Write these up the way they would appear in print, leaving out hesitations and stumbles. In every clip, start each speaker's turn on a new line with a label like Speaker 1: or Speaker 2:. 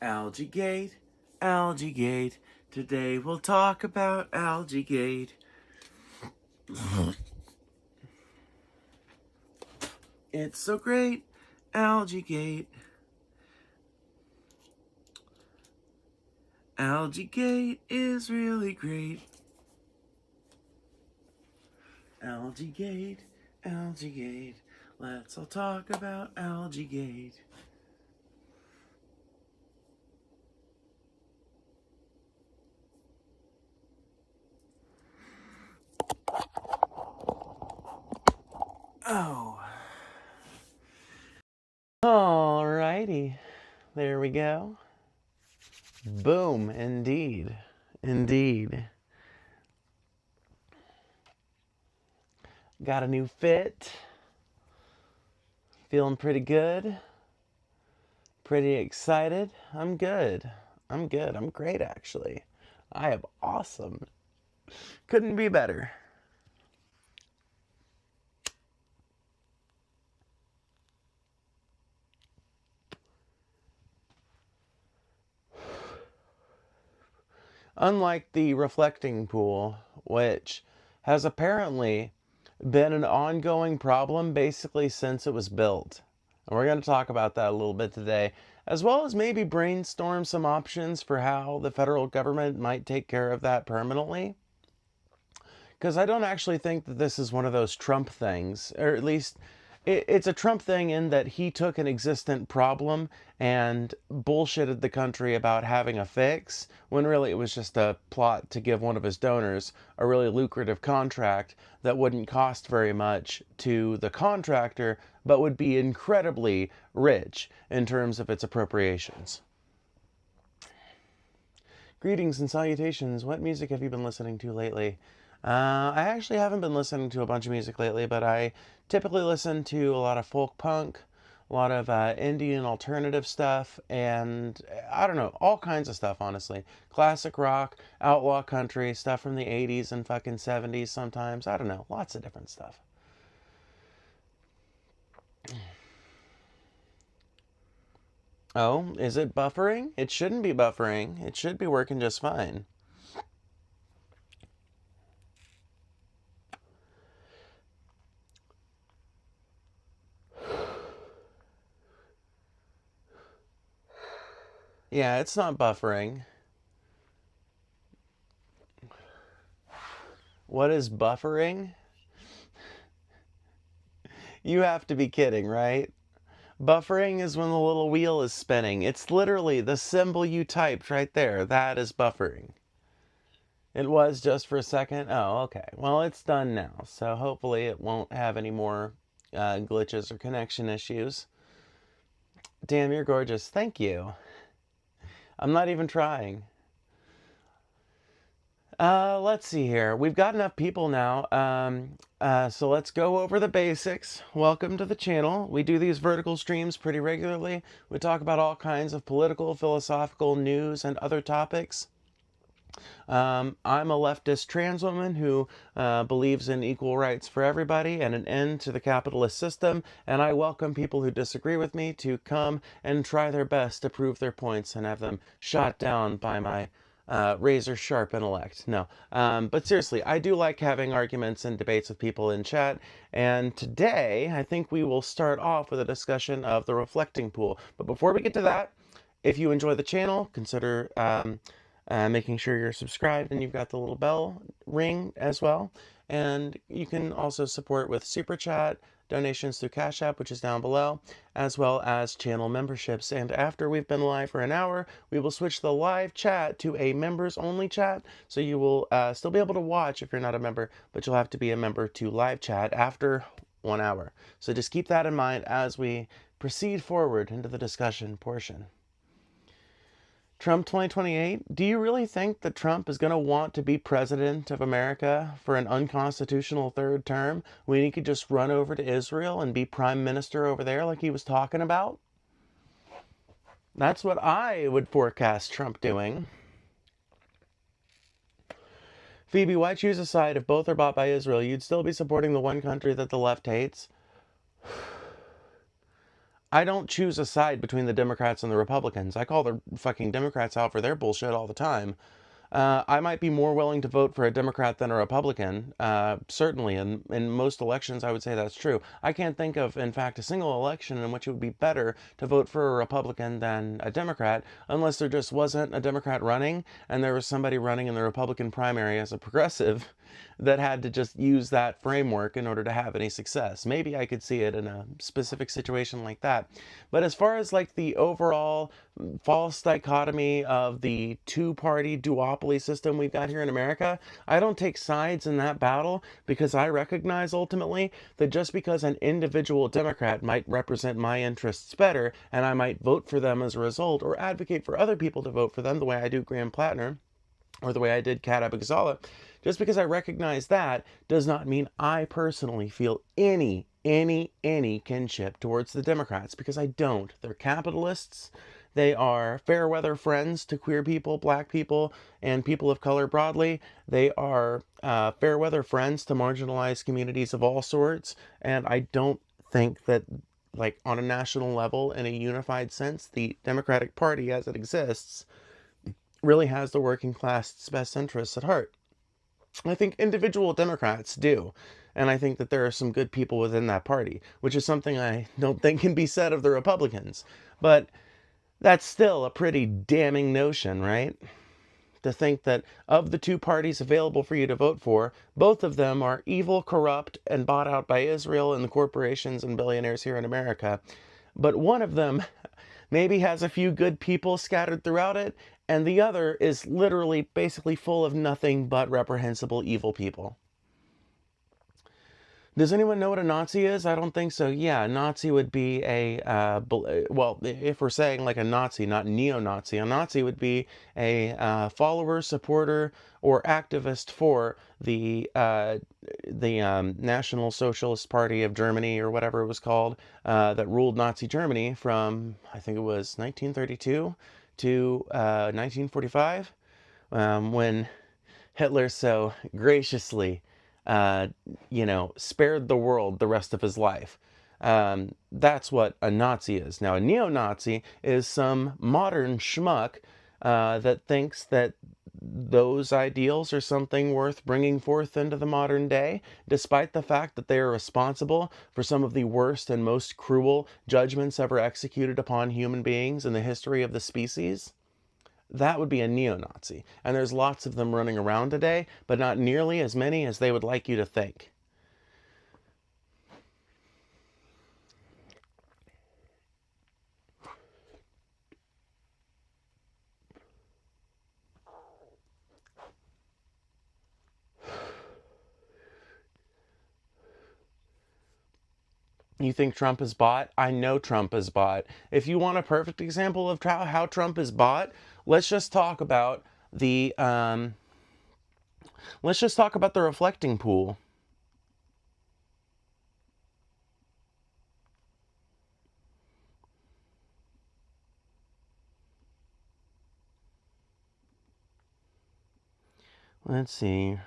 Speaker 1: Algaegate, Algaegate. Today we'll talk about Algaegate. It's so great, Algaegate. Algaegate is really great. Algaegate, Algaegate. Let's all talk about Algaegate. Oh. Alrighty. There we go. Boom. Indeed. Indeed. Got a new fit. Feeling pretty good. Pretty excited. I'm good. I'm good. I'm great, actually. I am awesome. Couldn't be better. Unlike the reflecting pool, which has apparently been an ongoing problem basically since it was built. And we're going to talk about that a little bit today, as well as maybe brainstorm some options for how the federal government might take care of that permanently. Because I don't actually think that this is one of those Trump things, or at least it's a Trump thing in that he took an existent problem and bullshitted the country about having a fix, when really it was just a plot to give one of his donors a really lucrative contract that wouldn't cost very much to the contractor, but would be incredibly rich in terms of its appropriations. Greetings and salutations. What music have you been listening to lately? I actually haven't been listening to a bunch of music lately, but I typically listen to a lot of folk punk, a lot of indie and alternative stuff, and I don't know, all kinds of stuff, honestly. Classic rock, outlaw country, stuff from the 80s and fucking 70s sometimes. I don't know, lots of different stuff. Oh, is it buffering? It shouldn't be buffering. It should be working just fine. Yeah, it's not buffering. What is buffering? You have to be kidding, right? Buffering is when the little wheel is spinning. It's literally the symbol you typed right there. That is buffering. It was just for a second? Oh, okay. Well, it's done now, so hopefully it won't have any more glitches or connection issues. Damn, you're gorgeous. Thank you. I'm not even trying. Let's see here. We've got enough people now. So let's go over the basics. Welcome to the channel. We do these vertical streams pretty regularly. We talk about all kinds of political, philosophical, news, and other topics. I'm a leftist trans woman who believes in equal rights for everybody and an end to the capitalist system, and I welcome people who disagree with me to come and try their best to prove their points and have them shot down by my razor sharp intellect. No, but seriously, I do like having arguments and debates with people in chat, and today I think we will start off with a discussion of the reflecting pool. But before we get to that, if you enjoy the channel, consider making sure you're subscribed and you've got the little bell ring as well. And you can also support with Super Chat, donations through Cash App, which is down below, as well as channel memberships. And after we've been live for an hour, we will switch the live chat to a members-only chat. So you will still be able to watch if you're not a member, but you'll have to be a member to live chat after 1 hour. So just keep that in mind as we proceed forward into the discussion portion. Trump 2028, do you really think that Trump is going to want to be president of America for an unconstitutional third term when he could just run over to Israel and be prime minister over there like he was talking about? That's what I would forecast Trump doing. Phoebe, why choose a side if both are bought by Israel? You'd still be supporting the one country that the left hates. I don't choose a side between the Democrats and the Republicans. I call the fucking Democrats out for their bullshit all the time. I might be more willing to vote for a Democrat than a Republican. Certainly, in most elections, I would say that's true. I can't think of, in fact, a single election in which it would be better to vote for a Republican than a Democrat, unless there just wasn't a Democrat running and there was somebody running in the Republican primary as a progressive that had to just use that framework in order to have any success. Maybe I could see it in a specific situation like that. But as far as like the overall false dichotomy of the two-party duopoly system we've got here in America, I don't take sides in that battle because I recognize ultimately that just because an individual Democrat might represent my interests better and I might vote for them as a result or advocate for other people to vote for them the way I do Graham Plattner or the way I did Kat Abigzala, just because I recognize that does not mean I personally feel any kinship towards the Democrats, because I don't. They're capitalists. They are fair weather friends to queer people, black people, and people of color broadly. They are fair weather friends to marginalized communities of all sorts. And I don't think that, like, on a national level, in a unified sense, the Democratic Party as it exists really has the working class's best interests at heart. I think individual Democrats do. And I think that there are some good people within that party, which is something I don't think can be said of the Republicans. But that's still a pretty damning notion, right? To think that of the two parties available for you to vote for, both of them are evil, corrupt, and bought out by Israel and the corporations and billionaires here in America. But one of them maybe has a few good people scattered throughout it, and the other is literally basically full of nothing but reprehensible evil people. Does anyone know what a Nazi is? I don't think so. Yeah, a Nazi would be a, well, if we're saying like a Nazi, not neo-Nazi, a Nazi would be a follower, supporter, or activist for the National Socialist Party of Germany, or whatever it was called, that ruled Nazi Germany from, I think it was 1932 to 1945, when Hitler so graciously spared the world the rest of his life. That's what a Nazi is. Now, a neo-Nazi is some modern schmuck that thinks that those ideals are something worth bringing forth into the modern day, despite the fact that they are responsible for some of the worst and most cruel judgments ever executed upon human beings in the history of the species. That would be a neo-Nazi. And there's lots of them running around today, but not nearly as many as they would like you to think. You think Trump is bought? I know Trump is bought. If you want a perfect example of how Trump is bought, let's just talk about the reflecting pool. Let's see.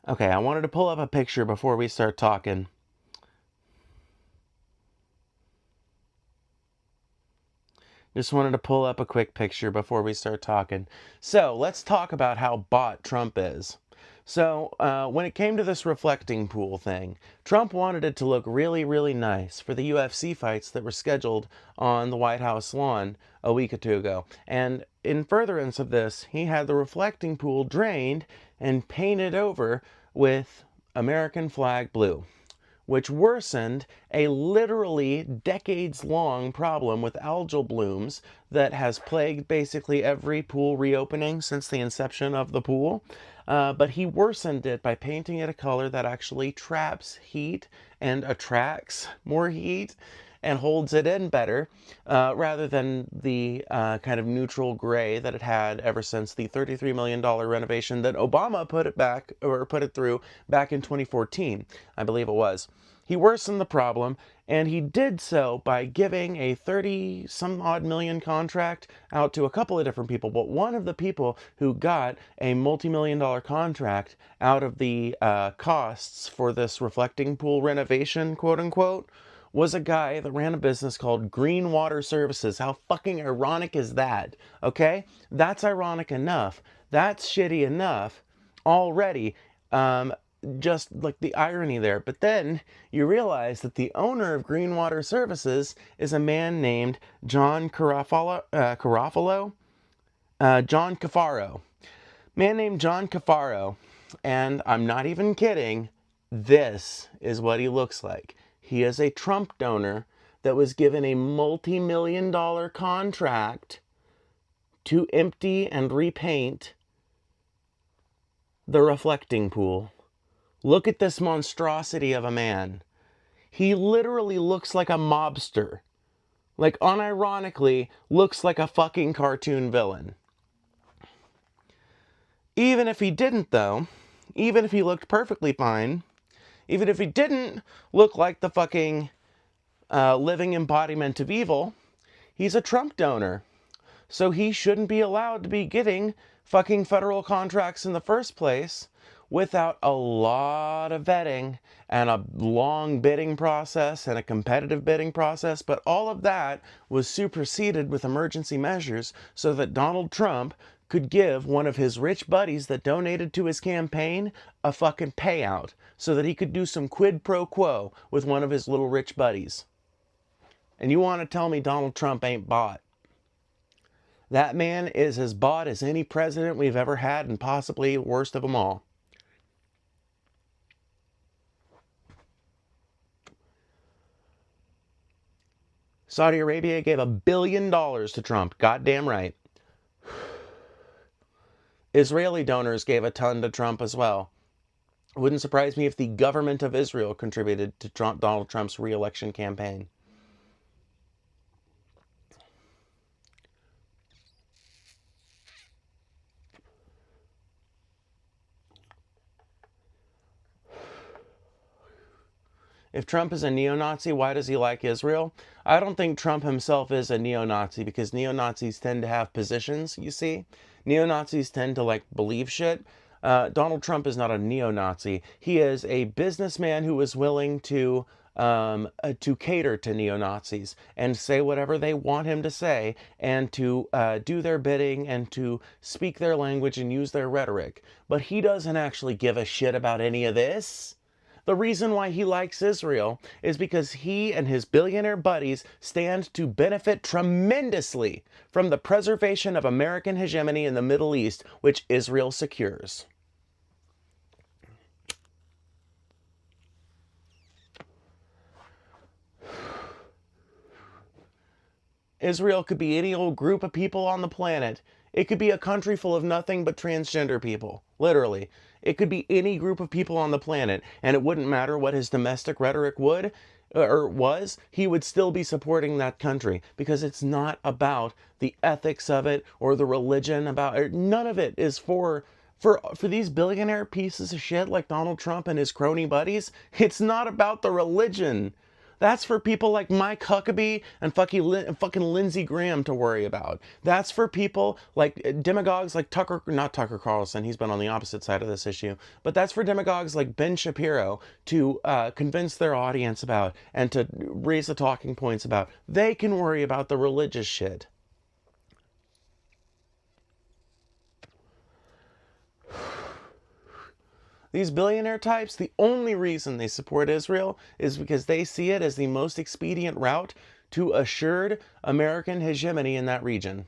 Speaker 1: Okay, I wanted to pull up a picture before we start talking. Just wanted to pull up a quick picture before we start talking. So let's talk about how bought Trump is. So when it came to this reflecting pool thing, Trump wanted it to look really nice for the UFC fights that were scheduled on the White House lawn a week or two ago. And in furtherance of this, he had the reflecting pool drained and painted over with American flag blue, which worsened a literally decades-long problem with algal blooms that has plagued basically every pool reopening since the inception of the pool. But he worsened it by painting it a color that actually traps heat and attracts more heat and holds it in better, rather than the kind of neutral gray that it had ever since the $33 million renovation that Obama put it through back in 2014, I believe it was. He worsened the problem, And he did so by giving a 30-some-odd million contract out to a couple of different people. But one of the people who got a multi-million-dollar contract out of the costs for this reflecting pool renovation, quote-unquote, was a guy that ran a business called Green Water Services. How fucking ironic is that? Okay? That's ironic enough. That's shitty enough already. Just like the irony there. But then you realize that the owner of Green Water Services is a man named John Carafalo? John Cafaro. Man named John Cafaro. And I'm not even kidding. This is what he looks like. He is a Trump donor that was given a multi-million-dollar contract to empty and repaint the reflecting pool. Look at this monstrosity of a man. He literally looks like a mobster. Like, unironically, looks like a fucking cartoon villain. Even if he didn't, though, even if he looked perfectly fine, even if he didn't look like the fucking living embodiment of evil, he's a Trump donor. So he shouldn't be allowed to be getting fucking federal contracts in the first place without a lot of vetting and a long bidding process and a competitive bidding process. But all of that was superseded with emergency measures so that Donald Trump could give one of his rich buddies that donated to his campaign a fucking payout so that he could do some quid pro quo with one of his little rich buddies. And you want to tell me Donald Trump ain't bought? That man is as bought as any president we've ever had, and possibly worst of them all. Saudi Arabia gave $1 billion to Trump. Goddamn right. Israeli donors gave a ton to Trump as well. It wouldn't surprise me if the government of Israel contributed to Donald Trump's re-election campaign. If Trump is a neo-Nazi, why does he like Israel? I don't think Trump himself is a neo-Nazi because neo-Nazis tend to have positions, you see? Neo-Nazis tend to, like, believe shit. Donald Trump is not a neo-Nazi. He is a businessman who is willing to cater to neo-Nazis and say whatever they want him to say and to do their bidding and to speak their language and use their rhetoric. But he doesn't actually give a shit about any of this. The reason why he likes Israel is because he and his billionaire buddies stand to benefit tremendously from the preservation of American hegemony in the Middle East, which Israel secures. Israel could be any old group of people on the planet. It could be a country full of nothing but transgender people. Literally. It could be any group of people on the planet, and it wouldn't matter what his domestic rhetoric would or was, he would still be supporting that country because it's not about the ethics of it or the religion about it. None of it is for these billionaire pieces of shit like Donald Trump and his crony buddies. It's not about the religion. That's for people like Mike Huckabee and fucking Lindsey Graham to worry about. That's for people like demagogues like not Tucker Carlson, he's been on the opposite side of this issue, but that's for demagogues like Ben Shapiro to convince their audience about and to raise the talking points about. They can worry about the religious shit. These billionaire types, the only reason they support Israel is because they see it as the most expedient route to assured American hegemony in that region.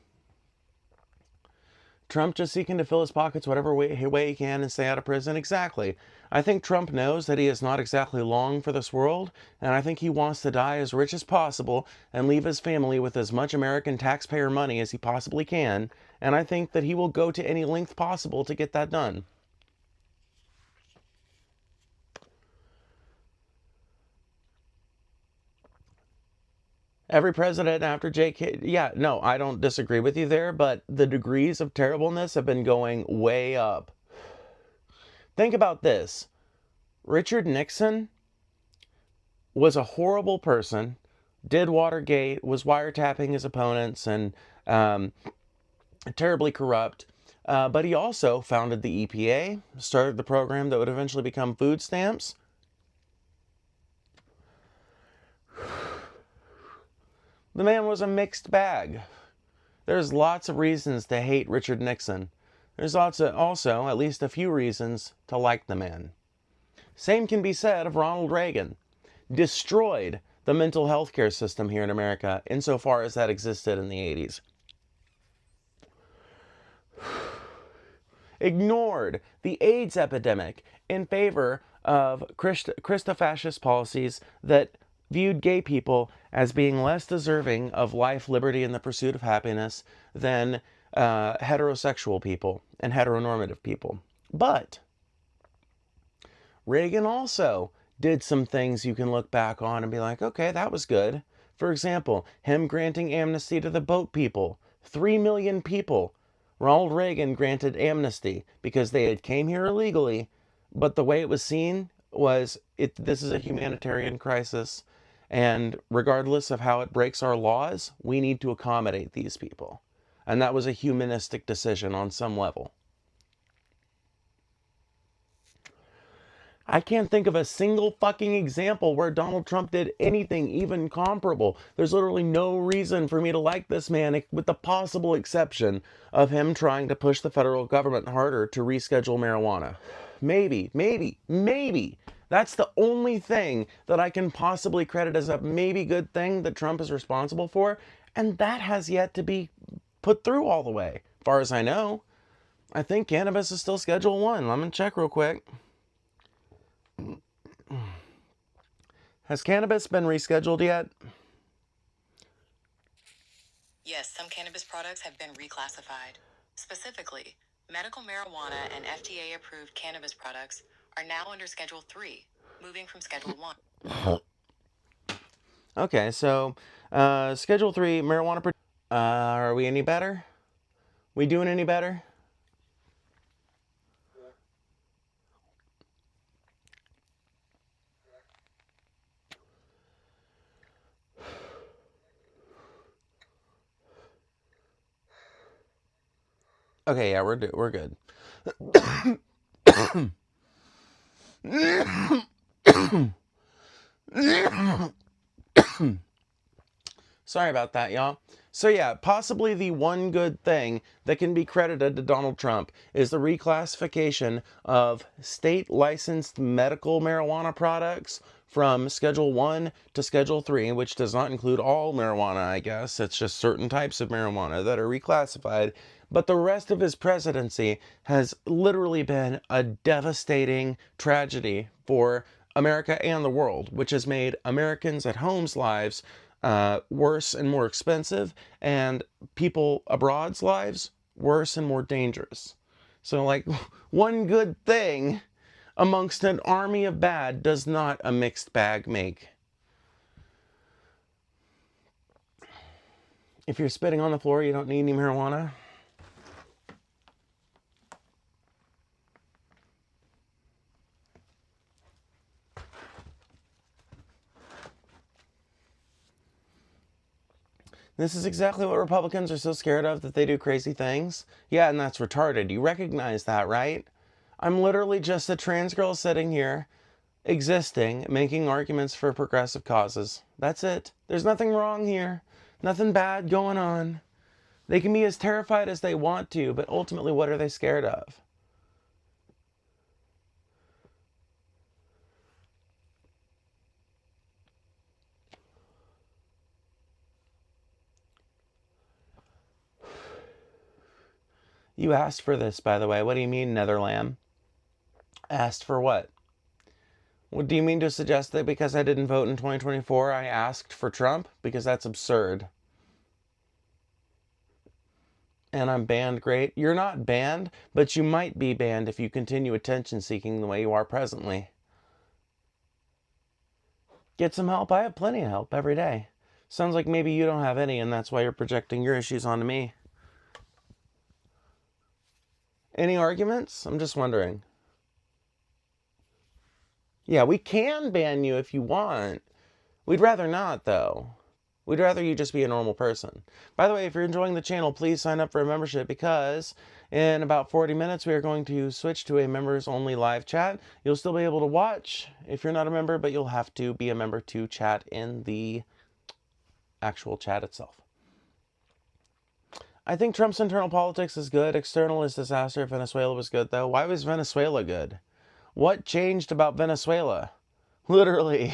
Speaker 1: Trump just seeking to fill his pockets whatever way he can and stay out of prison? Exactly. I think Trump knows that he is not exactly long for this world, and I think he wants to die as rich as possible and leave his family with as much American taxpayer money as he possibly can, and I think that he will go to any length possible to get that done. Every president after J.K. Yeah, no, I don't disagree with you there, but the degrees of terribleness have been going way up. Think about this. Richard Nixon was a horrible person, did Watergate, was wiretapping his opponents, and terribly corrupt. But he also founded the EPA, started the program that would eventually become food stamps. The man was a mixed bag. There's lots of reasons to hate Richard Nixon. There's also at least a few reasons to like the man. Same can be said of Ronald Reagan. Destroyed the mental health care system here in America insofar as that existed in the 80s. Ignored the AIDS epidemic in favor of Christofascist policies that viewed gay people as being less deserving of life, liberty, and the pursuit of happiness than heterosexual people and heteronormative people. But Reagan also did some things you can look back on and be like, okay, that was good. For example, him granting amnesty to the boat people. 3 million people. Ronald Reagan granted amnesty because they had came here illegally, but the way it was seen was this is a humanitarian crisis, and regardless of how it breaks our laws, we need to accommodate these people. And that was a humanistic decision on some level. I can't think of a single fucking example where Donald Trump did anything even comparable. There's literally no reason for me to like this man, with the possible exception of him trying to push the federal government harder to reschedule marijuana. Maybe. That's the only thing that I can possibly credit as a maybe good thing that Trump is responsible for, and that has yet to be put through all the way, as far as I know. I think cannabis is still Schedule 1. Let me check real quick. Has cannabis been rescheduled yet?
Speaker 2: Yes, some cannabis products have been reclassified. Specifically, medical marijuana and FDA-approved cannabis products are now under Schedule 3, moving from Schedule 1.
Speaker 1: Okay, so Schedule 3 marijuana. Are we any better? We doing any better? Okay, yeah, we're good. Sorry about that, y'all. So yeah, possibly the one good thing that can be credited to Donald Trump is the reclassification of state-licensed medical marijuana products from Schedule 1 to Schedule 3, which does not include all marijuana, I guess. It's just certain types of marijuana that are reclassified. But the rest of his presidency has literally been a devastating tragedy for America and the world, which has made Americans at home's lives worse and more expensive, and people abroad's lives worse and more dangerous. So, like, one good thing amongst an army of bad does not a mixed bag make. If you're spitting on the floor, you don't need any marijuana. This is exactly what Republicans are so scared of, that they do crazy things. Yeah, and that's retarded. You recognize that, right? I'm literally just a trans girl sitting here, existing, making arguments for progressive causes. That's it. There's nothing wrong here. Nothing bad going on. They can be as terrified as they want to, but ultimately, what are they scared of? You asked for this, by the way. What do you mean, Netherland? Asked for what? What do you mean to suggest that because I didn't vote in 2024, I asked for Trump? Because that's absurd. And I'm banned, great. You're not banned, but you might be banned if you continue attention seeking the way you are presently. Get some help. I have plenty of help every day. Sounds like maybe you don't have any, and that's why you're projecting your issues onto me. Any arguments? I'm just wondering. Yeah, we can ban you if you want. We'd rather not, though. We'd rather you just be a normal person. By the way, if you're enjoying the channel, please sign up for a membership, because in about 40 minutes we are going to switch to a members-only live chat. You'll still be able to watch if you're not a member, but you'll have to be a member to chat in the actual chat itself. I think Trump's internal politics is good. External is disaster. Venezuela was good, though. Why was Venezuela good? What changed about Venezuela? Literally.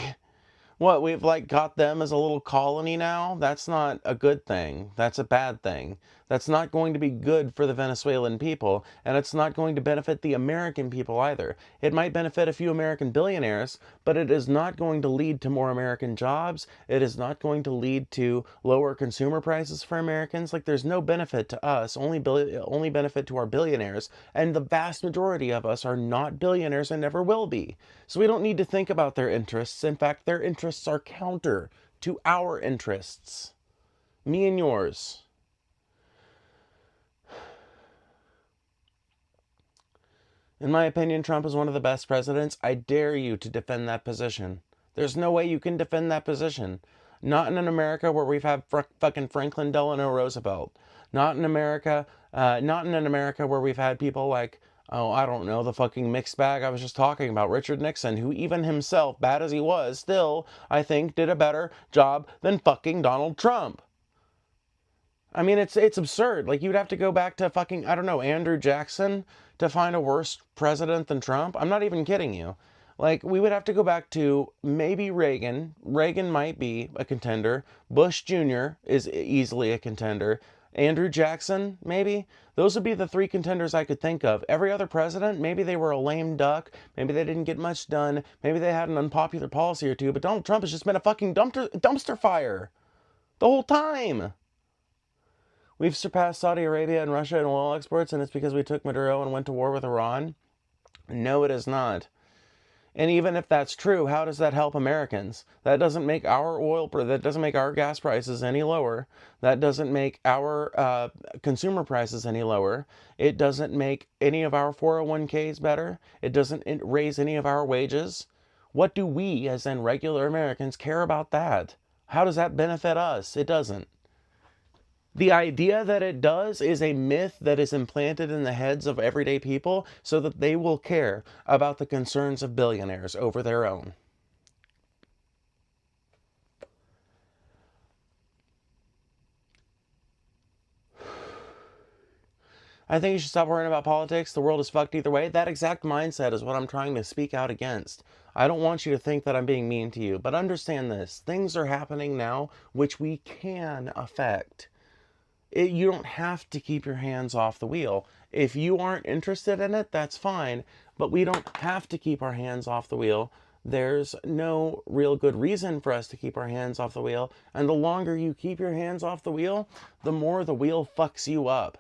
Speaker 1: What, we've like got them as a little colony now? That's not a good thing. That's a bad thing. That's not going to be good for the Venezuelan people, and it's not going to benefit the American people either. It might benefit a few American billionaires, but it is not going to lead to more American jobs. It is not going to lead to lower consumer prices for Americans. Like, there's no benefit to us, only benefit to our billionaires, and the vast majority of us are not billionaires and never will be. So we don't need to think about their interests. In fact, their interests are counter to our interests. Me and yours. In my opinion, Trump is one of the best presidents. I dare you to defend that position. There's no way you can defend that position. Not in an America where we've had fucking Franklin Delano Roosevelt. Not in America where we've had people like, oh, I don't know, the fucking mixed bag I was just talking about, Richard Nixon, who even himself, bad as he was, still, I think, did a better job than fucking Donald Trump. I mean, it's absurd. Like, you'd have to go back to fucking, I don't know, Andrew Jackson to find a worse president than Trump. I'm not even kidding you. Like, we would have to go back to maybe Reagan. Reagan might be a contender. Bush Jr. is easily a contender. Andrew Jackson, maybe. Those would be the three contenders I could think of. Every other president, maybe they were a lame duck. Maybe they didn't get much done. Maybe they had an unpopular policy or two. But Donald Trump has just been a fucking dumpster fire the whole time. We've surpassed Saudi Arabia and Russia in oil exports, and it's because we took Maduro and went to war with Iran? No, it is not. And even if that's true, how does that help Americans? That doesn't make that doesn't make our gas prices any lower. That doesn't make our consumer prices any lower. It doesn't make any of our 401ks better. It doesn't raise any of our wages. What do we, as in regular Americans, care about that? How does that benefit us? It doesn't. The idea that it does is a myth that is implanted in the heads of everyday people so that they will care about the concerns of billionaires over their own. I think you should stop worrying about politics. The world is fucked either way. That exact mindset is what I'm trying to speak out against. I don't want you to think that I'm being mean to you, but understand this. Things are happening now which we can affect. You don't have to keep your hands off the wheel. If you aren't interested in it, that's fine, but we don't have to keep our hands off the wheel. There's no real good reason for us to keep our hands off the wheel, and the longer you keep your hands off the wheel, the more the wheel fucks you up.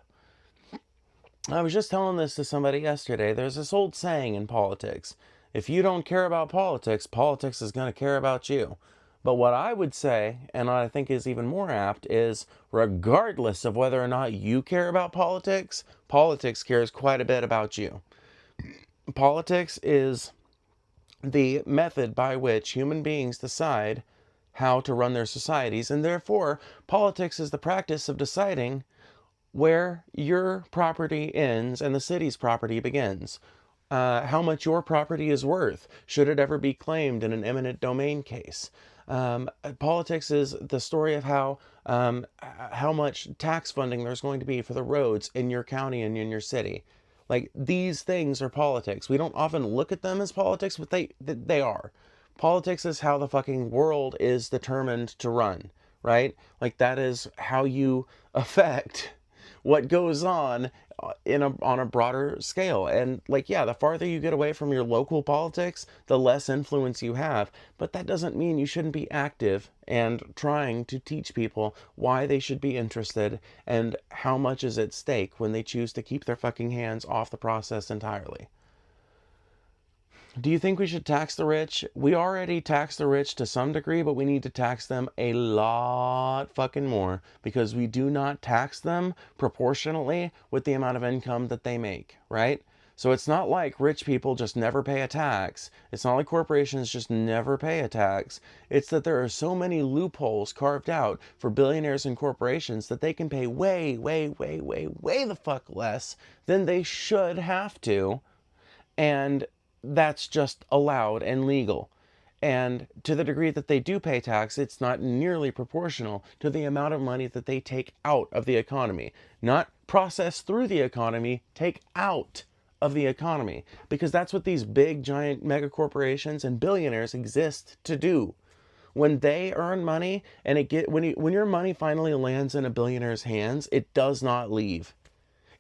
Speaker 1: I was just telling this to somebody yesterday. There's this old saying in politics. If you don't care about politics, politics is going to care about you. But what I would say, and what I think is even more apt, is regardless of whether or not you care about politics, politics cares quite a bit about you. Politics is the method by which human beings decide how to run their societies, and therefore, politics is the practice of deciding where your property ends and the city's property begins. How much your property is worth, should it ever be claimed in an eminent domain case. Politics is the story of how much tax funding there's going to be for the roads in your county and in your city. Like, these things are politics. We don't often look at them as politics, but they are. Politics is how the fucking world is determined to run, right? Like, that is how you affect what goes on on a broader scale. And like, yeah, the farther you get away from your local politics, the less influence you have. But that doesn't mean you shouldn't be active and trying to teach people why they should be interested and how much is at stake when they choose to keep their fucking hands off the process entirely. Do you think we should tax the rich? We already tax the rich to some degree, but we need to tax them a lot fucking more, because we do not tax them proportionally with the amount of income that they make, right? So it's not like rich people just never pay a tax. It's not like corporations just never pay a tax. It's that there are so many loopholes carved out for billionaires and corporations that they can pay way, way, way, way, way the fuck less than they should have to. And that's just allowed and legal. And to the degree that they do pay tax, it's not nearly proportional to the amount of money that they take out of the economy. Not process through the economy, take out of the economy. Because that's what these big, giant mega corporations and billionaires exist to do. When they earn money and when your money finally lands in a billionaire's hands, it does not leave.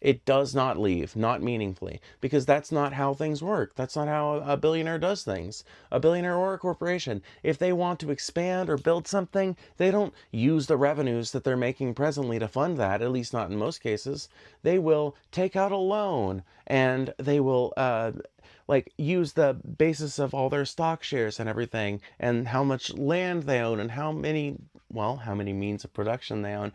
Speaker 1: It does not leave, not meaningfully, because that's not how things work. That's not how a billionaire does things. A billionaire or a corporation, if they want to expand or build something, they don't use the revenues that they're making presently to fund that, at least not in most cases. They will take out a loan and they will use the basis of all their stock shares and everything and how much land they own and how many means of production they own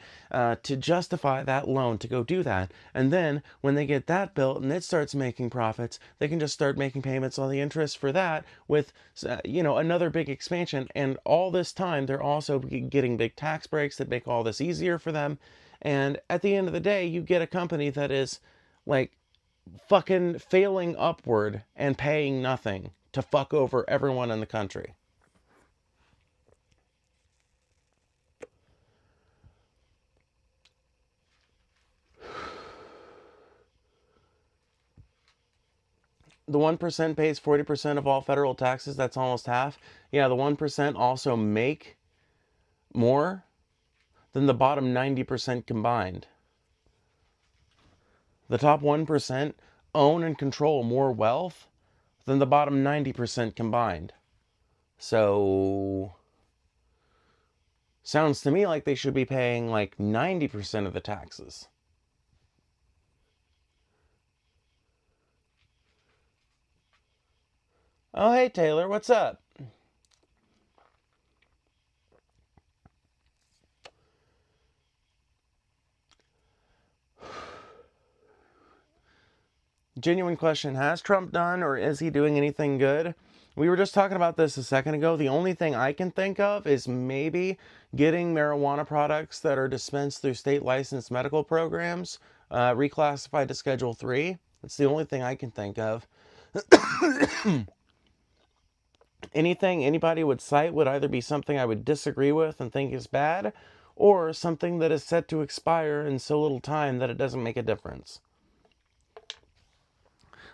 Speaker 1: to justify that loan to go do that. And then when they get that built and it starts making profits, they can just start making payments on the interest for that with another big expansion. And all this time they're also getting big tax breaks that make all this easier for them. And at the end of the day, you get a company that is like fucking failing upward and paying nothing to fuck over everyone in the country. The 1% pays 40% of all federal taxes. That's almost half. Yeah, the 1% also make more than the bottom 90% combined. The top 1% own and control more wealth than the bottom 90% combined. So, sounds to me like they should be paying like 90% of the taxes. Oh, hey, Taylor, what's up? Genuine question, has Trump done or is he doing anything good? We were just talking about this a second ago. The only thing I can think of is maybe getting marijuana products that are dispensed through state licensed medical programs reclassified to Schedule 3. That's the only thing I can think of. Anything anybody would cite would either be something I would disagree with and think is bad, or something that is set to expire in so little time that it doesn't make a difference.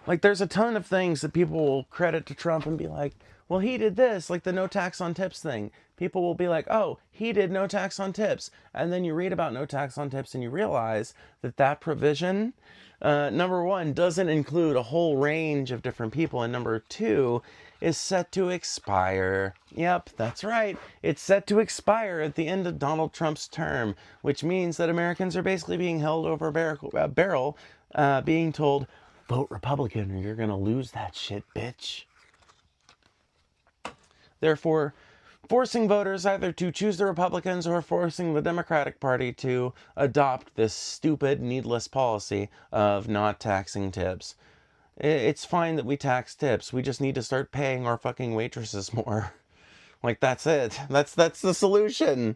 Speaker 1: Like, there's a ton of things that people will credit to Trump and be like, well, he did this, like the no tax on tips thing. People will be like, oh, he did no tax on tips. And then you read about no tax on tips and you realize that that provision, number one, doesn't include a whole range of different people. And number two, is set to expire. Yep, that's right. It's set to expire at the end of Donald Trump's term, which means that Americans are basically being held over a barrel, being told, vote Republican or you're going to lose that shit, bitch. Therefore, forcing voters either to choose the Republicans or forcing the Democratic Party to adopt this stupid, needless policy of not taxing tips. It's fine that we tax tips. We just need to start paying our fucking waitresses more. Like, that's it. That's the solution.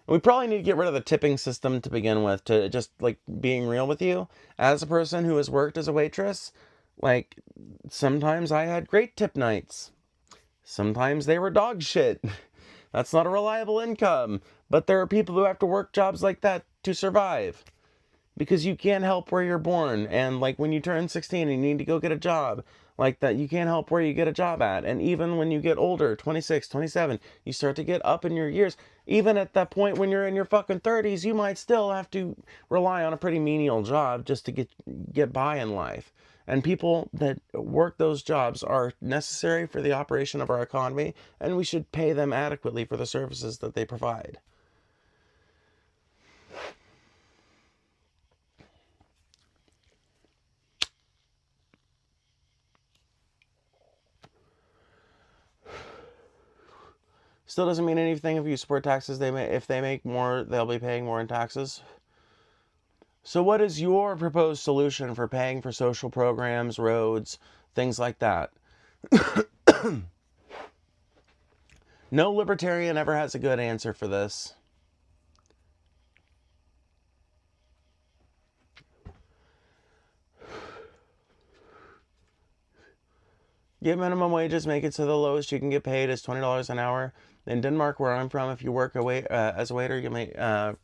Speaker 1: We probably need to get rid of the tipping system to begin with, to just, like, being real with you. As a person who has worked as a waitress, like, sometimes I had great tip nights. Sometimes they were dog shit. That's not a reliable income. But there are people who have to work jobs like that to survive. Because you can't help where you're born. And like when you turn 16 and you need to go get a job like that, you can't help where you get a job at. And even when you get older, 26, 27, you start to get up in your years. Even at that point when you're in your fucking 30s, you might still have to rely on a pretty menial job just to get by in life. And people that work those jobs are necessary for the operation of our economy, and we should pay them adequately for the services that they provide. Still doesn't mean anything if you support taxes. If they make more, they'll be paying more in taxes. So what is your proposed solution for paying for social programs, roads, things like that? No libertarian ever has a good answer for this. Get minimum wages, make it so the lowest you can get paid is $20 an hour. In Denmark, where I'm from, if you work as a waiter, you make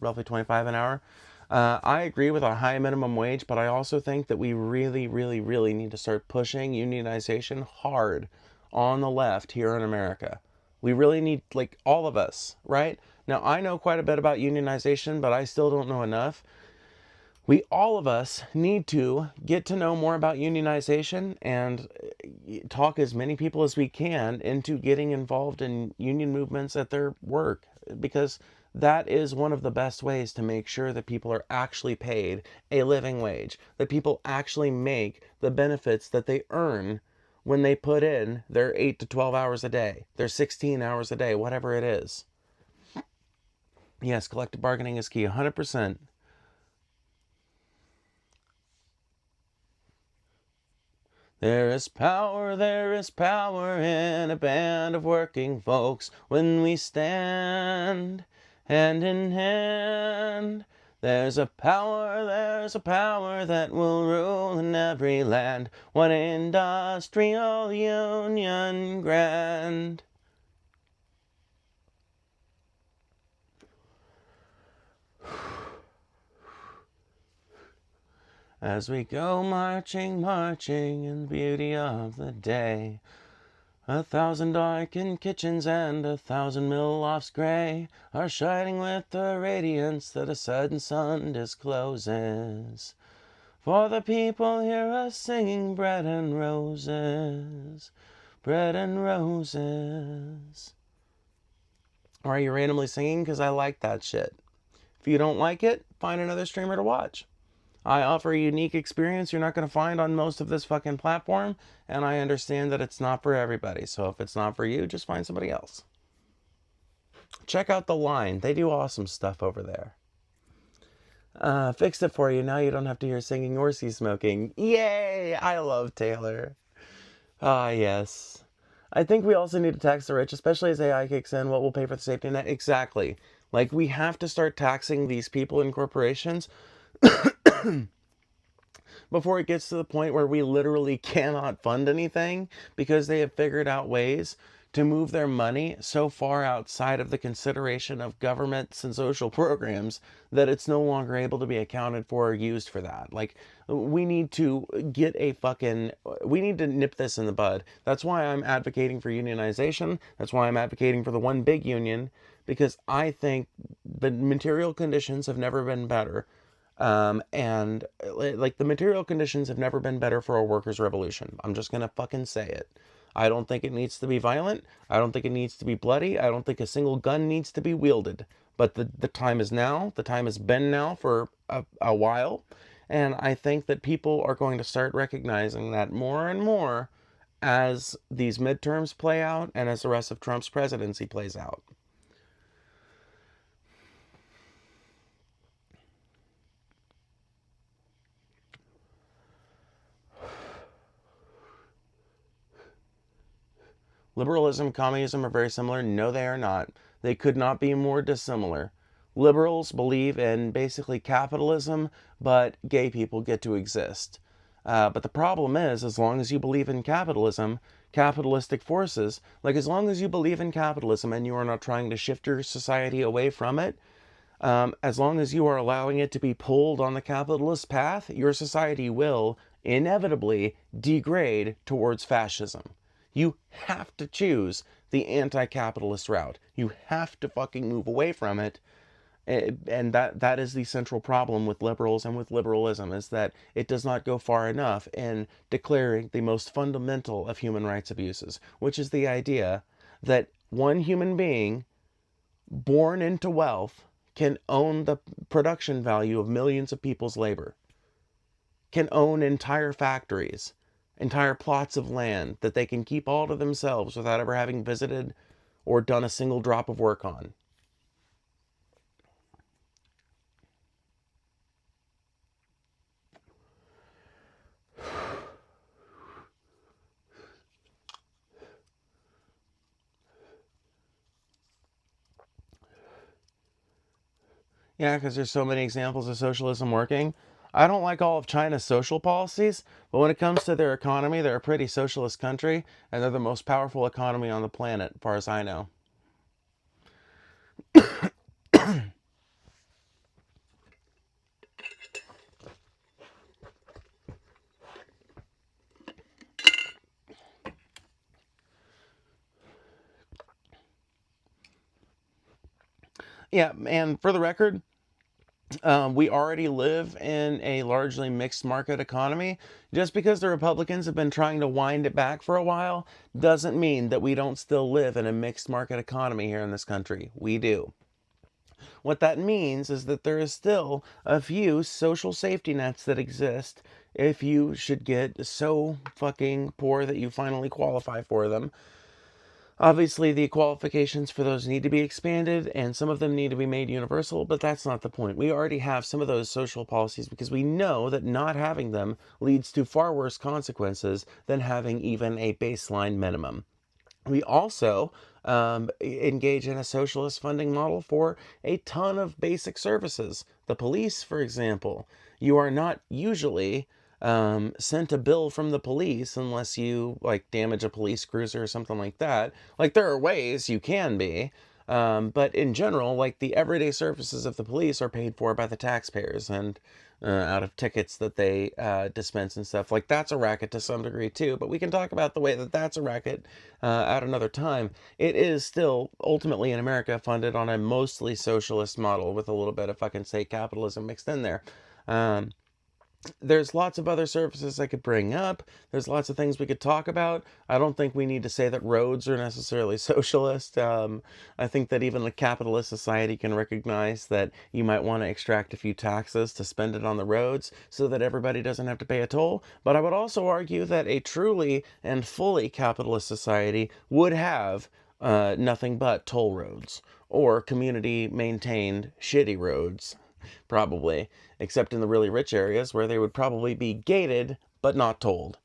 Speaker 1: roughly 25 an hour. I agree with a high minimum wage, but I also think that we really, really, really need to start pushing unionization hard on the left here in America. We really need, like, all of us, right? Now, I know quite a bit about unionization, but I still don't know enough. We, all of us, need to get to know more about unionization and talk as many people as we can into getting involved in union movements at their work, because that is one of the best ways to make sure that people are actually paid a living wage, that people actually make the benefits that they earn when they put in their 8 to 12 hours a day, their 16 hours a day, whatever it is. Yes, collective bargaining is key, 100%. There is power in a band of working folks when we stand hand in hand. There's a power that will rule in every land. One industrial union grand. As we go marching, marching in the beauty of the day, 1,000 darkened kitchens and 1,000 mill lofts gray are shining with the radiance that a sudden sun discloses. For the people hear us singing bread and roses, bread and roses. Or are you randomly singing because I like that shit? If you don't like it, find another streamer to watch. I offer a unique experience you're not going to find on most of this fucking platform, and I understand that it's not for everybody. So if it's not for you, just find somebody else. Check out The Line. They do awesome stuff over there. Fixed it for you. Now you don't have to hear singing or see smoking. Yay! I love Taylor. Ah, yes. I think we also need to tax the rich, especially as AI kicks in. What will pay for the safety net? Exactly. Like, we have to start taxing these people and corporations before it gets to the point where we literally cannot fund anything because they have figured out ways to move their money so far outside of the consideration of governments and social programs that it's no longer able to be accounted for or used for that. Like, we need to we need to nip this in the bud. That's why I'm advocating for unionization. That's why I'm advocating for the one big union, because I think the material conditions have never been better. And like, the material conditions have never been better for a workers' revolution. I'm just gonna fucking say it. I don't think it needs to be violent. I don't think it needs to be bloody. I don't think a single gun needs to be wielded. But the time is now. The time has been now for a while. And I think that people are going to start recognizing that more and more as these midterms play out and as the rest of Trump's presidency plays out. Liberalism, communism are very similar. No, they are not. They could not be more dissimilar. Liberals believe in basically capitalism, but gay people get to exist. But the problem is, as long as you believe in capitalism, capitalistic forces, like, as long as you believe in capitalism and you are not trying to shift your society away from it, as long as you are allowing it to be pulled on the capitalist path, your society will inevitably degrade towards fascism. You have to choose the anti-capitalist route. You have to fucking move away from it. And that is the central problem with liberals and with liberalism, is that it does not go far enough in declaring the most fundamental of human rights abuses, which is the idea that one human being born into wealth can own the production value of millions of people's labor, can own entire factories, entire plots of land that they can keep all to themselves without ever having visited or done a single drop of work on. Yeah, because there's so many examples of socialism working. I don't like all of China's social policies, but when it comes to their economy, they're a pretty socialist country, and they're the most powerful economy on the planet, as far as I know. Yeah, and for the record, we already live in a largely mixed market economy. Just because the Republicans have been trying to wind it back for a while doesn't mean that we don't still live in a mixed market economy here in this country. We do. What that means is that there is still a few social safety nets that exist if you should get so fucking poor that you finally qualify for them. Obviously, the qualifications for those need to be expanded, and some of them need to be made universal, but that's not the point. We already have some of those social policies because we know that not having them leads to far worse consequences than having even a baseline minimum. We also engage in a socialist funding model for a ton of basic services. The police, for example, you are not usually sent a bill from the police unless you like damage a police cruiser or something like that. Like there are ways you can be, but in general, like the everyday services of the police are paid for by the taxpayers and out of tickets that they dispense and stuff. Like that's a racket to some degree too, but we can talk about the way that that's a racket at another time. It is still ultimately in America funded on a mostly socialist model with a little bit of fucking state capitalism mixed in there. Um, there's lots of other services I could bring up. There's lots of things we could talk about. I don't think we need to say that roads are necessarily socialist. I think that even a capitalist society can recognize that you might want to extract a few taxes to spend it on the roads so that everybody doesn't have to pay a toll. But I would also argue that a truly and fully capitalist society would have nothing but toll roads or community maintained shitty roads. Probably, except in the really rich areas where they would probably be gated but not tolled.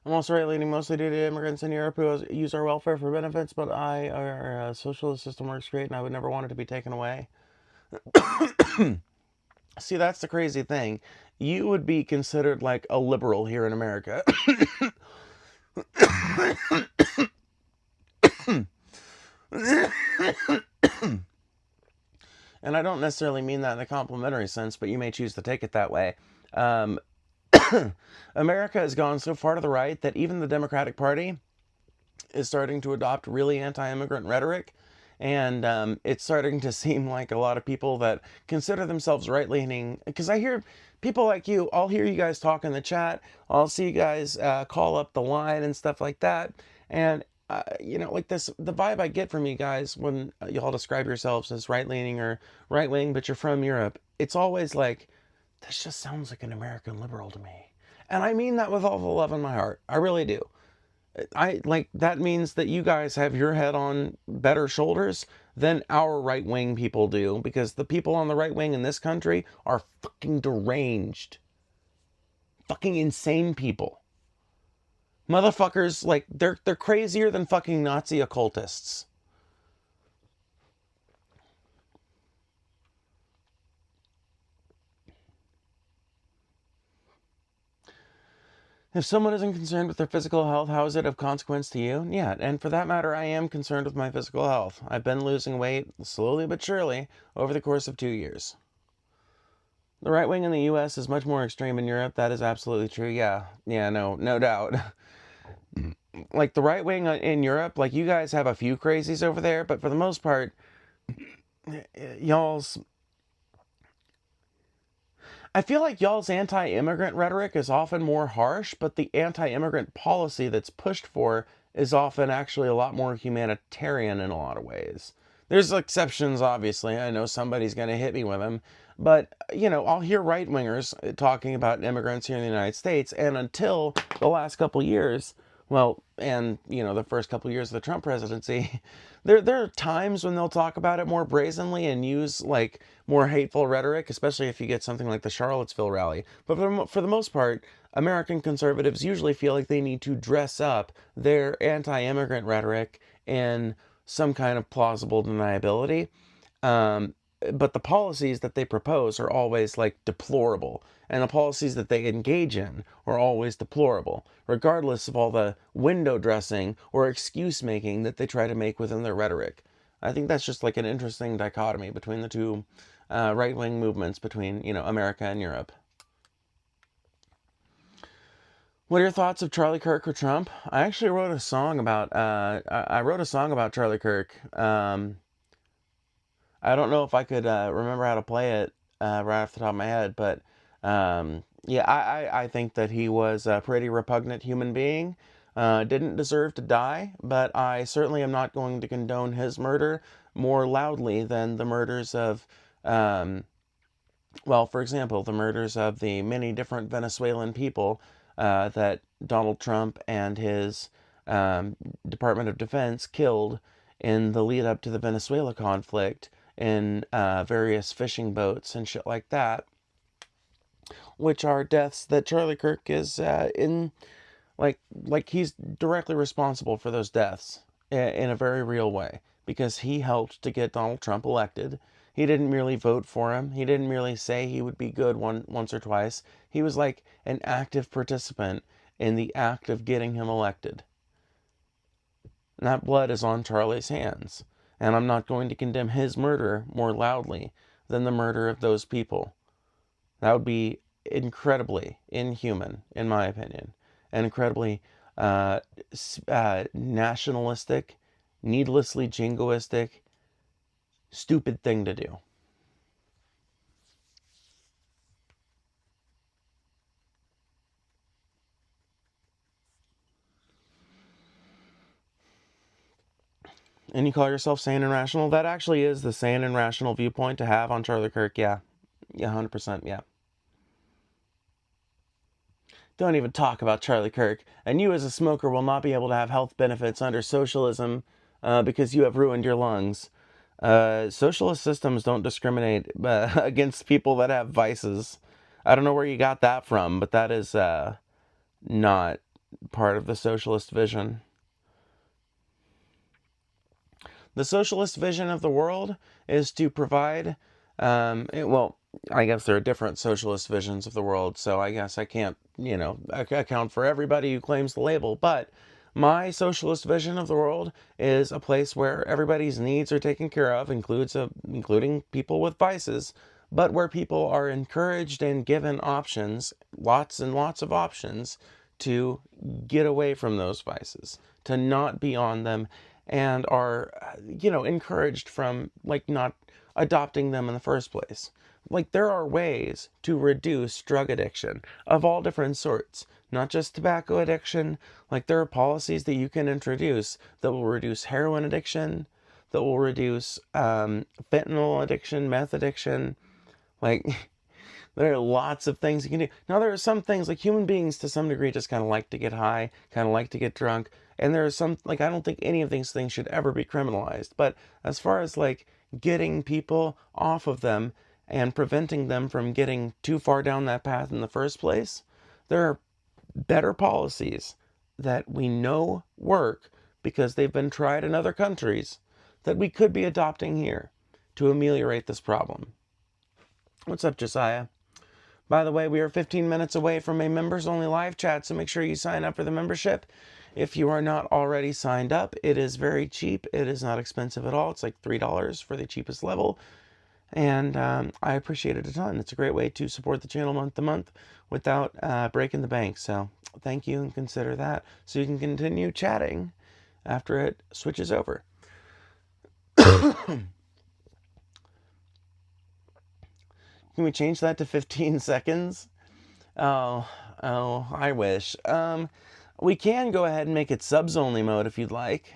Speaker 1: I'm also right-leaning mostly due to immigrants in Europe who use our welfare for benefits, but our socialist system works great and I would never want it to be taken away. See, that's the crazy thing. You would be considered like a liberal here in America. And I don't necessarily mean that in a complimentary sense, but you may choose to take it that way. Um, America has gone so far to the right that even the Democratic Party is starting to adopt really anti-immigrant rhetoric. And it's starting to seem like a lot of people that consider themselves right-leaning, because I hear people like you, I'll hear you guys talk in the chat, I'll see you guys call up the line and stuff like that. And like this, the vibe I get from you guys when y'all describe yourselves as right-leaning or right-wing, but you're from Europe, it's always like, this just sounds like an American liberal to me. And I mean that with all the love in my heart. I really do. I like that means that you guys have your head on better shoulders than our right wing people do, because the people on the right wing in this country are fucking deranged, fucking insane people. Motherfuckers, like they're crazier than fucking Nazi occultists. If someone isn't concerned with their physical health, how is it of consequence to you? Yeah, and for that matter, I am concerned with my physical health. I've been losing weight, slowly but surely, over the course of 2 years. The right wing in the US is much more extreme in Europe. That is absolutely true. Yeah, no doubt. Like the right wing in Europe, like you guys have a few crazies over there, but for the most part, y'all's I feel like y'all's anti-immigrant rhetoric is often more harsh, but the anti-immigrant policy that's pushed for is often actually a lot more humanitarian in a lot of ways. There's exceptions, obviously. I know somebody's going to hit me with them. But, I'll hear right-wingers talking about immigrants here in the United States, and until the last couple years, Well, and the first couple years of the Trump presidency, there are times when they'll talk about it more brazenly and use like more hateful rhetoric, especially if you get something like the Charlottesville rally. But for the most part, American conservatives usually feel like they need to dress up their anti-immigrant rhetoric in some kind of plausible deniability. Um, but the policies that they propose are always like deplorable, and the policies that they engage in are always deplorable, regardless of all the window dressing or excuse making that they try to make within their rhetoric. I think that's just like an interesting dichotomy between the two right-wing movements between America and Europe. What are your thoughts of Charlie Kirk or Trump? I actually wrote a song about I wrote a song about Charlie Kirk. I don't know if I could remember how to play it right off the top of my head, but yeah, I think that he was a pretty repugnant human being. Didn't deserve to die, but I certainly am not going to condone his murder more loudly than the murders of, well, for example, the murders of the many different Venezuelan people that Donald Trump and his Department of Defense killed in the lead up to the Venezuela conflict in various fishing boats and shit like that, which are deaths that Charlie Kirk is in, like he's directly responsible for those deaths in a very real way, because he helped to get Donald Trump elected. He didn't merely vote for him. He didn't merely say he would be good once or twice. He was like an active participant in the act of getting him elected. And that blood is on Charlie's hands. And I'm not going to condemn his murder more loudly than the murder of those people. That would be incredibly inhuman, in my opinion, and incredibly nationalistic, needlessly jingoistic, stupid thing to do. And you call yourself sane and rational? That actually is the sane and rational viewpoint to have on Charlie Kirk. Yeah. Yeah, 100%. Yeah. Don't even talk about Charlie Kirk. And you, as a smoker, will not be able to have health benefits under socialism because you have ruined your lungs. Socialist systems don't discriminate against people that have vices. I don't know where you got that from, but that is not part of the socialist vision. The socialist vision of the world is to provide, well, I guess there are different socialist visions of the world, so I guess I can't, account for everybody who claims the label, but my socialist vision of the world is a place where everybody's needs are taken care of, including people with vices, but where people are encouraged and given options, lots and lots of options, to get away from those vices, to not be on them, and are, encouraged from, like, not adopting them in the first place. Like, there are ways to reduce drug addiction of all different sorts, not just tobacco addiction. Like, there are policies that you can introduce that will reduce heroin addiction, that will reduce fentanyl addiction, meth addiction. Like, there are lots of things you can do. Now, there are some things, like, human beings to some degree just kind of like to get high, kind of like to get drunk. And there are some, like, I don't think any of these things should ever be criminalized. But as far as, like, getting people off of them and preventing them from getting too far down that path in the first place, there are better policies that we know work because they've been tried in other countries that we could be adopting here to ameliorate this problem. What's up, Josiah? By the way, we are 15 minutes away from a members-only live chat, so make sure you sign up for the membership. If you are not already signed up, it is very cheap. It is not expensive at all. It's like $3 for the cheapest level. And I appreciate it a ton. It's a great way to support the channel month to month without breaking the bank. So thank you, and consider that, so you can continue chatting after it switches over. Can we change that to 15 seconds? Oh, I wish. We can go ahead and make it subs only mode if you'd like.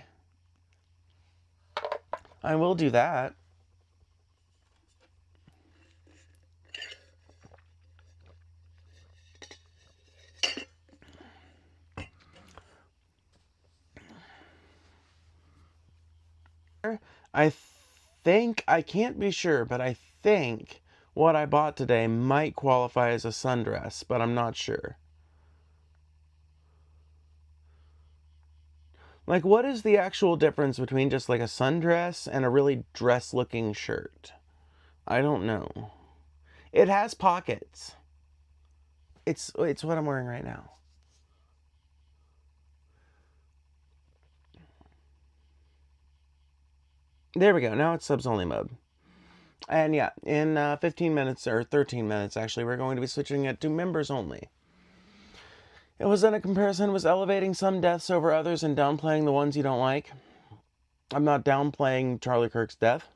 Speaker 1: I will do that. I think, I can't be sure, but I think what I bought today might qualify as a sundress, but I'm not sure. Like, what is the actual difference between just like a sundress and a really dress-looking shirt? I don't know. It has pockets. It's what I'm wearing right now. There we go. Now it's subs only mode. And yeah, in 15 minutes, or 13 minutes actually, we're going to be switching it to members only. It was then a comparison was elevating some deaths over others and downplaying the ones you don't like. I'm not downplaying Charlie Kirk's death.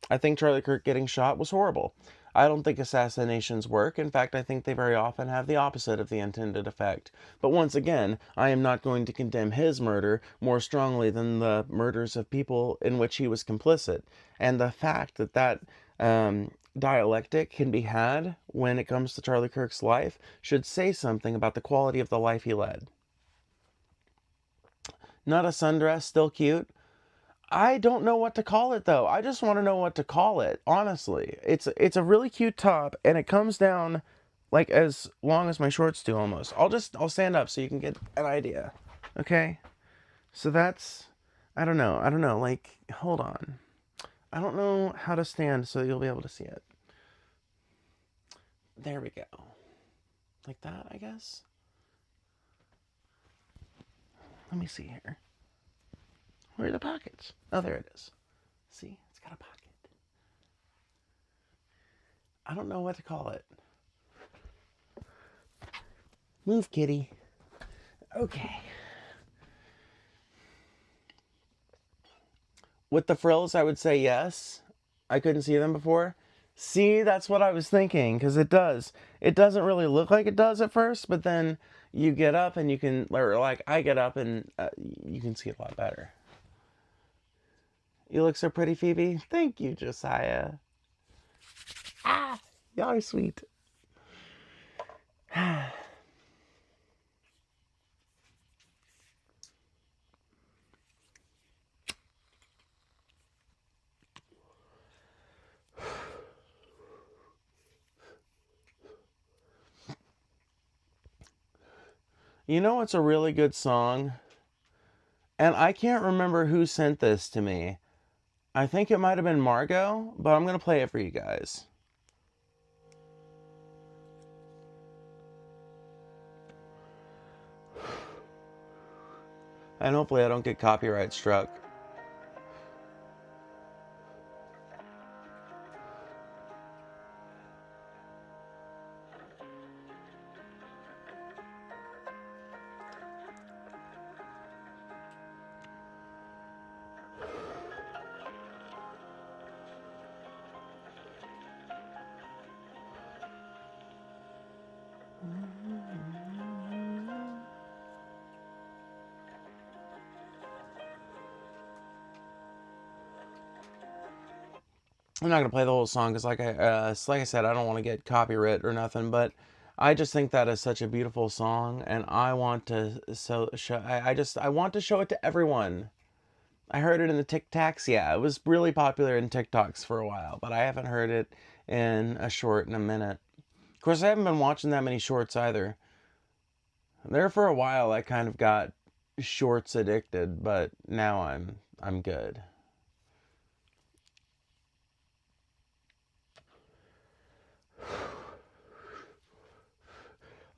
Speaker 1: I think Charlie Kirk getting shot was horrible. I don't think assassinations work. In fact, I think they very often have the opposite of the intended effect. But once again, I am not going to condemn his murder more strongly than the murders of people in which he was complicit. And the fact that dialectic can be had when it comes to Charlie Kirk's life should say something about the quality of the life he led. Not a sundress, still cute. I don't know what to call it though. I just want to know what to call it. Honestly, it's a really cute top, and it comes down like as long as my shorts do almost. I'll stand up so you can get an idea. Okay, so that's I don't know. Like, hold on. I don't know how to stand so you'll be able to see it. There we go. Like that, I guess. Let me see here. Where are the pockets? Oh, there it is. See, it's got a pocket. I don't know what to call it. Move, kitty. Okay. With the frills, I would say yes. I couldn't see them before. See, that's what I was thinking, because it does. It doesn't really look like it does at first, but then you get up and you can, or like I get up and you can see it a lot better. You look so pretty, Phoebe. Thank you, Josiah. Ah, y'all are sweet. You know what's a really good song? And I can't remember who sent this to me. I think it might have been Margot, but I'm going to play it for you guys. And hopefully I don't get copyright struck. I'm not gonna play the whole song because, like I said, I don't want to get copyright or nothing. But I just think that is such a beautiful song, and I want to show. I want to show it to everyone. I heard it in the TikToks. Yeah, it was really popular in TikToks for a while, but I haven't heard it in a short in a minute. Of course, I haven't been watching that many shorts either. There for a while, I kind of got shorts addicted, but now I'm good.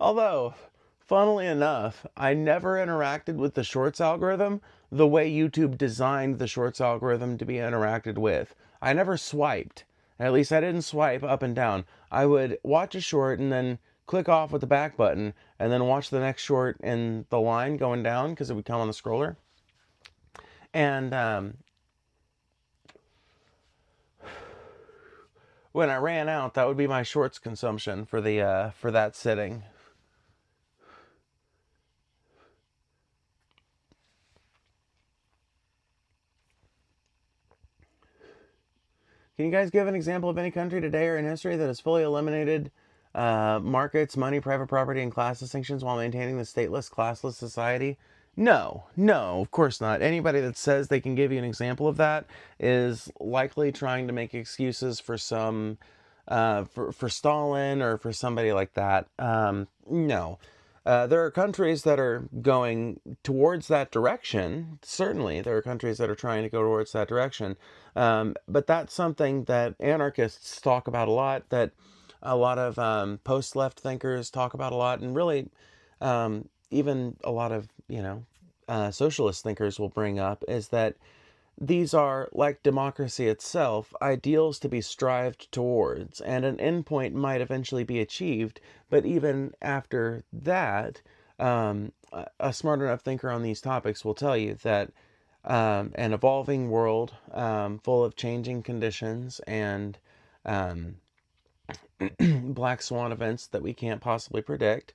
Speaker 1: Although, funnily enough, I never interacted with the Shorts algorithm the way YouTube designed the Shorts algorithm to be interacted with. I never swiped. At least I didn't swipe up and down. I would watch a short and then click off with the back button and then watch the next short in the line going down because it would come on the scroller. And when I ran out, that would be my Shorts consumption for that sitting. Can you guys give an example of any country today or in history that has fully eliminated markets, money, private property, and class distinctions while maintaining the stateless, classless society No, no, of course not. Anybody that says they can give you an example of that is likely trying to make excuses for some, for Stalin or for somebody like that. No. There are countries that are going towards that direction. Certainly, there are countries that are trying to go towards that direction. But that's something that anarchists talk about a lot, that a lot of post-left thinkers talk about a lot, and really even a lot of, socialist thinkers will bring up, is that these are, like democracy itself, ideals to be strived towards, and an endpoint might eventually be achieved, but even after that, a smart enough thinker on these topics will tell you that an evolving world full of changing conditions and black swan events that we can't possibly predict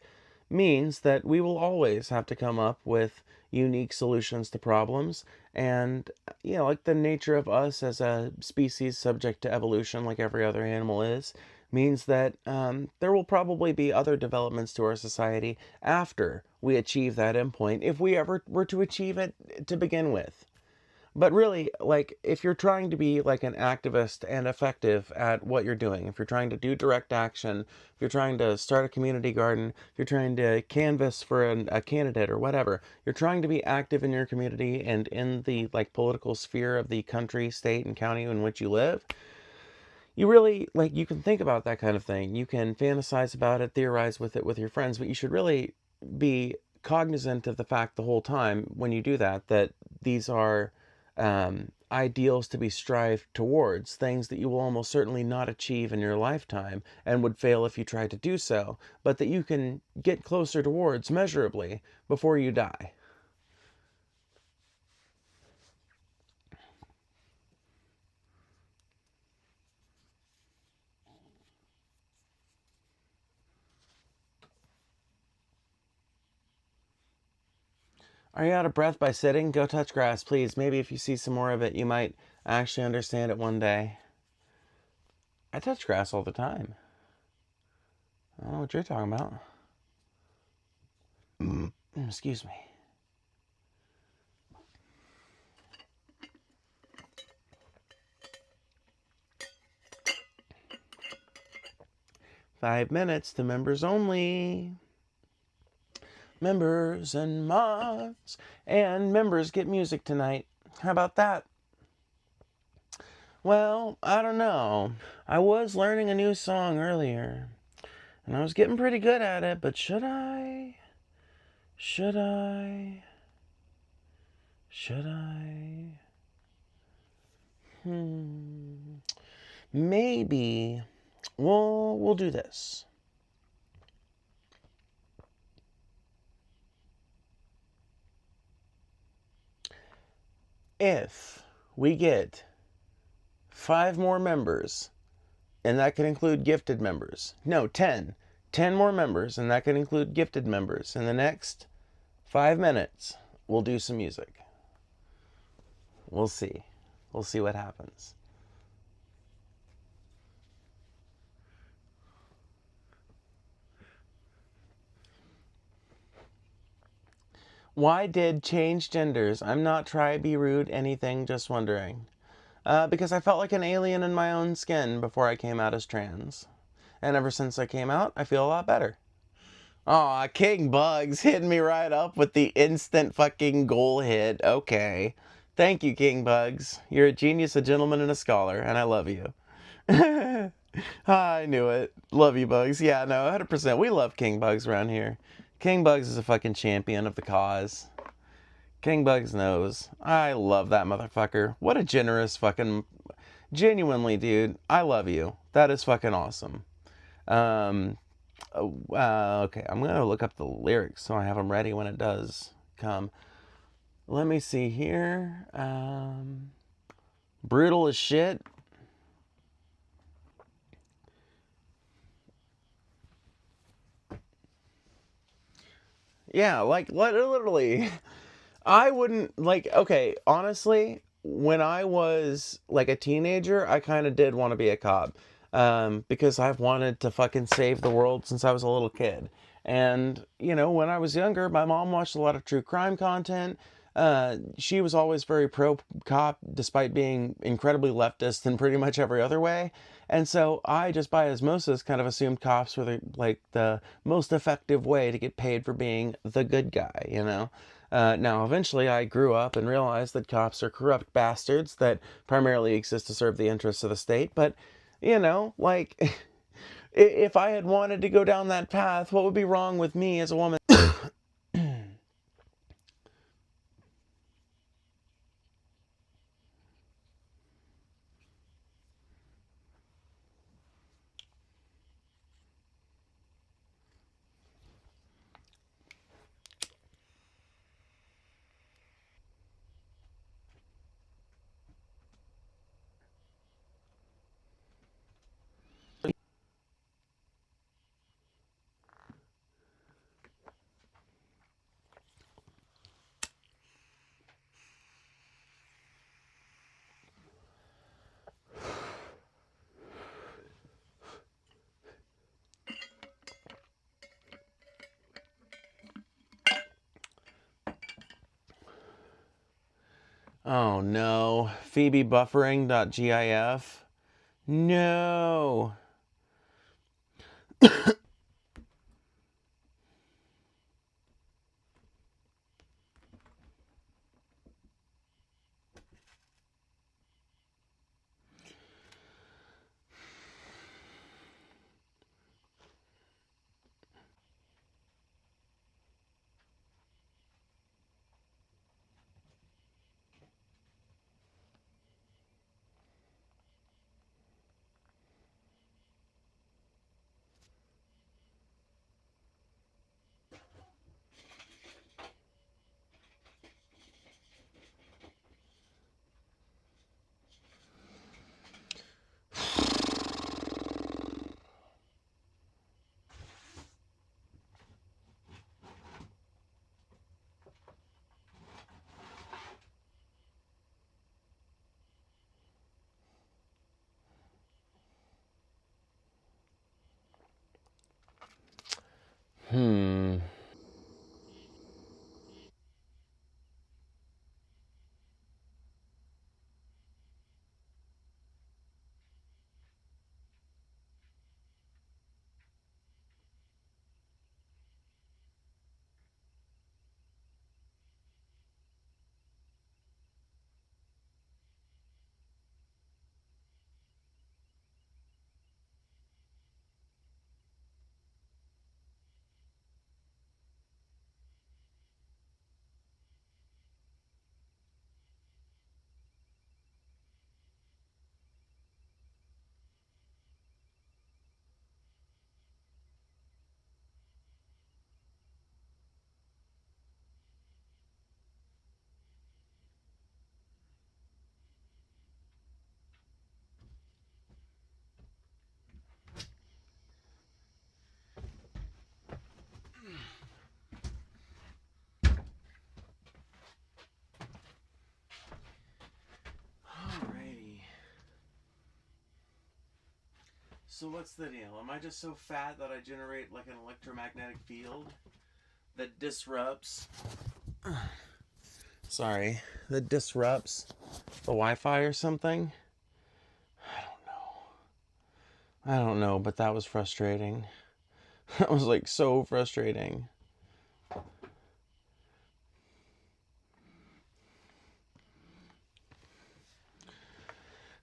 Speaker 1: means that we will always have to come up with unique solutions to problems. And, like the nature of us as a species subject to evolution, like every other animal is, means that there will probably be other developments to our society after we achieve that endpoint, if we ever were to achieve it to begin with. But really, like, if you're trying to be like an activist and effective at what you're doing, if you're trying to do direct action, if you're trying to start a community garden, if you're trying to canvass for a candidate or whatever, you're trying to be active in your community and in the like political sphere of the country, state, and county in which you live, you really, like, you can think about that kind of thing. You can fantasize about it, theorize with it with your friends, but you should really be cognizant of the fact the whole time when you do that, that these are ideals to be strived towards, things that you will almost certainly not achieve in your lifetime and would fail if you tried to do so, but that you can get closer towards measurably before you die. Are you out of breath by sitting? Go touch grass, please. Maybe if you see some more of it, you might actually understand it one day. I touch grass all the time. I don't know what you're talking about. Excuse me. Five minutes to members only. Members and mods. And members get music tonight. How about that? Well, I don't know. I was learning a new song earlier, and I was getting pretty good at it, but should I? Should I? Should I? Maybe we'll do this. If we get 5 more members, and that could include gifted members. No, 10. 10 more members, and that could include gifted members. In the next 5 minutes, we'll do some music. We'll see. We'll see what happens. Why did change genders? I'm not trying to be rude, anything, just wondering. Because I felt like an alien in my own skin before I came out as trans. And ever since I came out, I feel a lot better. Aw, King Bugs hitting me right up with the instant fucking goal hit. Okay. Thank you, King Bugs. You're a genius, a gentleman, and a scholar, and I love you. I knew it. Love you, Bugs. Yeah, no, 100%. We love King Bugs around here. King Bugs is a fucking champion of the cause. King Bugs knows. I love that motherfucker. What a generous fucking... Genuinely, dude, I love you. That is fucking awesome. Okay, I'm going to look up the lyrics so I have them ready when it does come. Let me see here. Brutal as shit. Yeah, like, literally... I wouldn't, like, okay, honestly, when I was, like, a teenager, I kind of did want to be a cop. Because I've wanted to fucking save the world since I was a little kid. And, you know, when I was younger, my mom watched a lot of true crime content. She was always very pro cop, despite being incredibly leftist in pretty much every other way. And so I, just by osmosis, kind of assumed cops were the most effective way to get paid for being the good guy, you know? Now, eventually, I grew up and realized that cops are corrupt bastards that primarily exist to serve the interests of the state. But, you know, like, if I had wanted to go down that path, what would be wrong with me as a woman? Oh no. Phoebe buffering.gif. No. Hmm. Alrighty. So what's the deal? Am I just so fat that I generate like an electromagnetic field that disrupts... Sorry. That disrupts the Wi-Fi or something? I don't know, but that was frustrating. That was like so frustrating.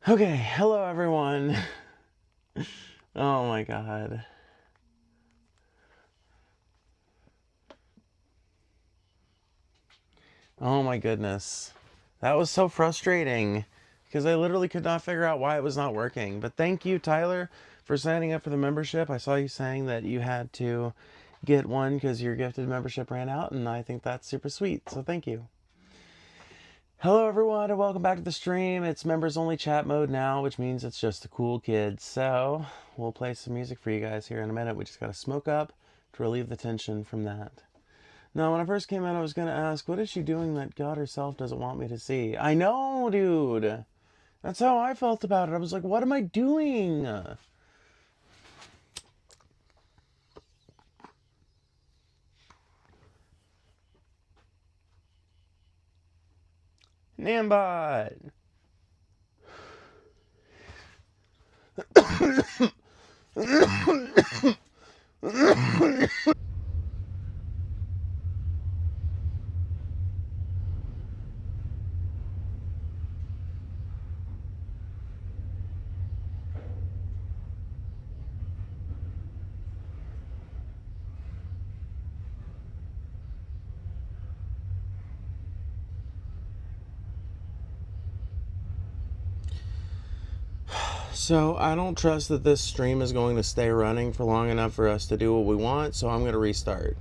Speaker 1: Okay, hello everyone. Oh my god. Oh my goodness. That was so frustrating because I literally could not figure out why it was not working. But thank you, Tyler, for signing up for the membership. I saw you saying that you had to get one because your gifted membership ran out, and I think that's super sweet. So thank you. Hello everyone and welcome back to the stream. It's members only chat mode now, which means it's just the cool kids. So we'll play some music for you guys here in a minute. We just gotta smoke up to relieve the tension from that. Now, when I first came out, I was gonna ask, what is she doing that God herself doesn't want me to see? I know, dude. That's how I felt about it. I was like, what am I doing? Nambot. So I don't trust that this stream is going to stay running for long enough for us to do what we want, so I'm going to restart.